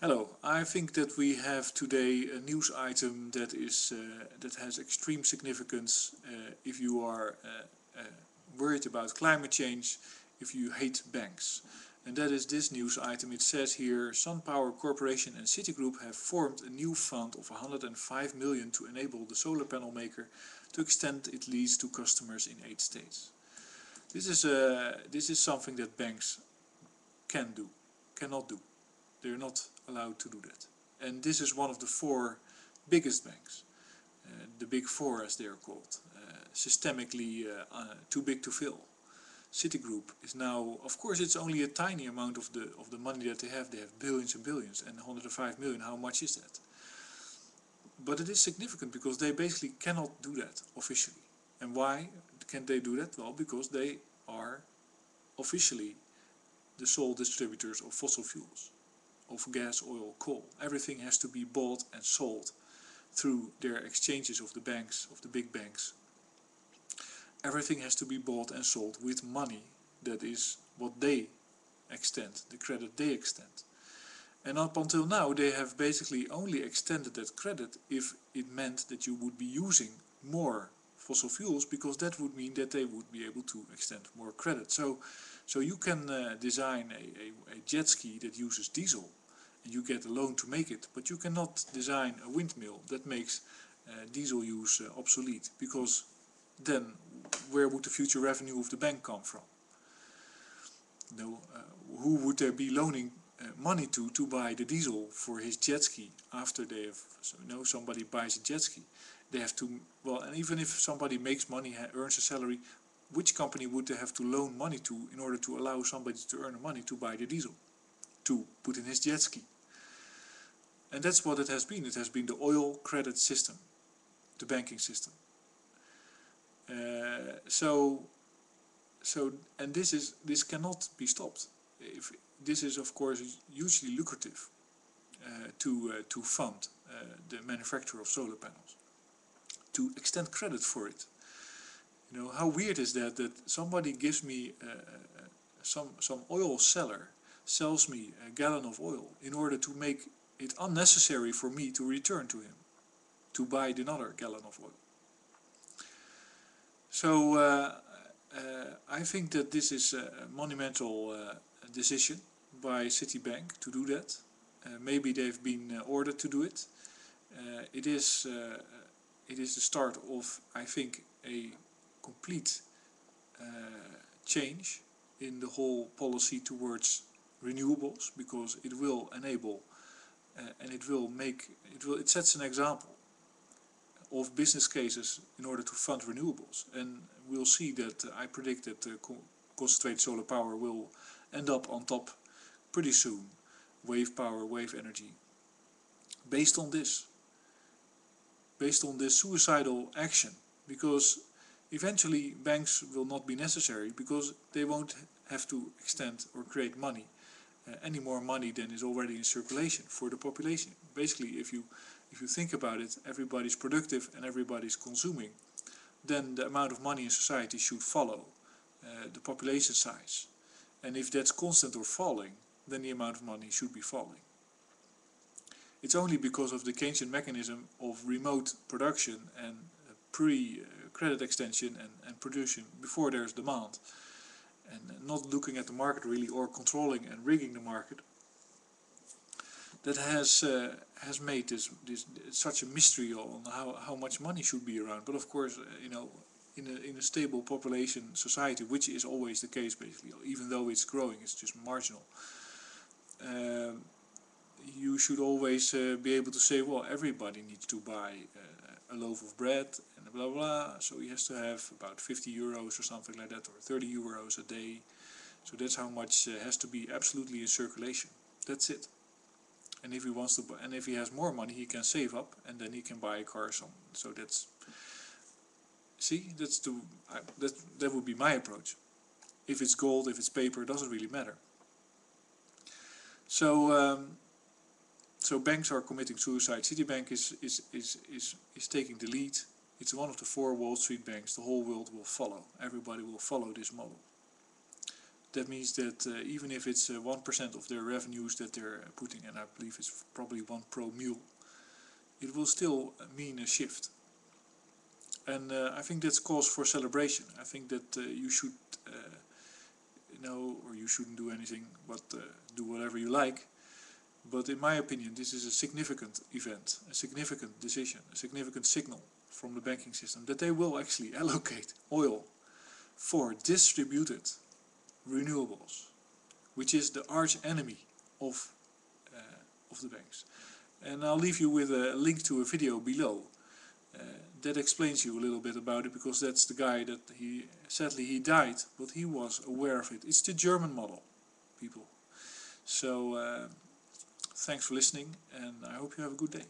Hello, I think that we have today a news item that has extreme significance if you are worried about climate change, if you hate banks. And that is this news item. It says here, SunPower Corporation and Citigroup have formed a new fund of 105 million to enable the solar panel maker to extend its lease to customers in 8 states. This is something that banks cannot do. They're not allowed to do that. And this is one of the 4 biggest banks, the big 4 as they are called, systemically too big to fail. Citigroup is now, of course it's only a tiny amount of the money that they have billions and billions, and 105 million, how much is that? But it is significant because they basically cannot do that officially. And why can't they do that? Well, because they are officially the sole distributors of fossil fuels, of gas, oil, coal. Everything has to be bought and sold through their exchanges of the banks, of the big banks. Everything has to be bought and sold with money. That is what they extend, the credit they extend. And up until now they have basically only extended that credit if it meant that you would be using more fossil fuels, because that would mean that they would be able to extend more credit. So you can design a jet ski that uses diesel and you get a loan to make it, but you cannot design a windmill that makes diesel use obsolete, because then where would the future revenue of the bank come from? No, who would there be loaning money to buy the diesel for his jet ski after they have, somebody buys a jet ski? They have to, well, and even if somebody makes money, earns a salary, which company would they have to loan money to in order to allow somebody to earn money to buy the diesel, to put in his jet ski? And that's what it has been. It has been the oil credit system, the banking system. And this cannot be stopped. This is of course hugely lucrative to fund the manufacture of solar panels, to extend credit for it. How weird is that somebody gives me some oil seller sells me a gallon of oil in order to make it unnecessary for me to return to him to buy another gallon of oil. So I think that this is a monumental decision by Citibank to do that. Maybe they've been ordered to do it. It is the start of, I think, a complete change in the whole policy towards renewables, because it will enable and it sets an example of business cases in order to fund renewables. And we'll see that I predict that concentrated solar power will end up on top pretty soon. Wave power, wave energy, based on this suicidal action, because eventually banks will not be necessary, because they won't have to extend or create money, any more money than is already in circulation for the population. Basically, if you think about it, everybody's productive and everybody's consuming, then the amount of money in society should follow the population size. And if that's constant or falling, then the amount of money should be falling. It's only because of the Keynesian mechanism of remote production and pre-credit extension and production before there's demand, and not looking at the market really, or controlling and rigging the market, that has made this such a mystery on how much money should be around. But of course, in a stable population society, which is always the case basically, even though it's growing, it's just marginal. You should always be able to say, well, everybody needs to buy a loaf of bread and blah blah, so he has to have about 50 euros or something like that, or 30 euros a day. So that's how much has to be absolutely in circulation. That's it. And if he wants to, and if he has more money, he can save up, and then he can buy a car. So that's, see, that would be my approach. If it's gold, if it's paper, it doesn't really matter. So banks are committing suicide. Citibank is taking the lead. It's one of the 4 Wall Street banks. The whole world will follow. Everybody will follow this model. That means that even if it's 1% of their revenues that they're putting, and I believe it's probably 1 pro mule, it will still mean a shift. And I think that's cause for celebration. I think that you should know, or you shouldn't do anything, but do whatever you like. But in my opinion, this is a significant event, a significant decision, a significant signal from the banking system that they will actually allocate oil for distributed renewables, which is the arch enemy of the banks. And I'll leave you with a link to a video below that explains you a little bit about it, because that's the guy that sadly he died, but he was aware of it. It's the German model, people. So thanks for listening, and I hope you have a good day.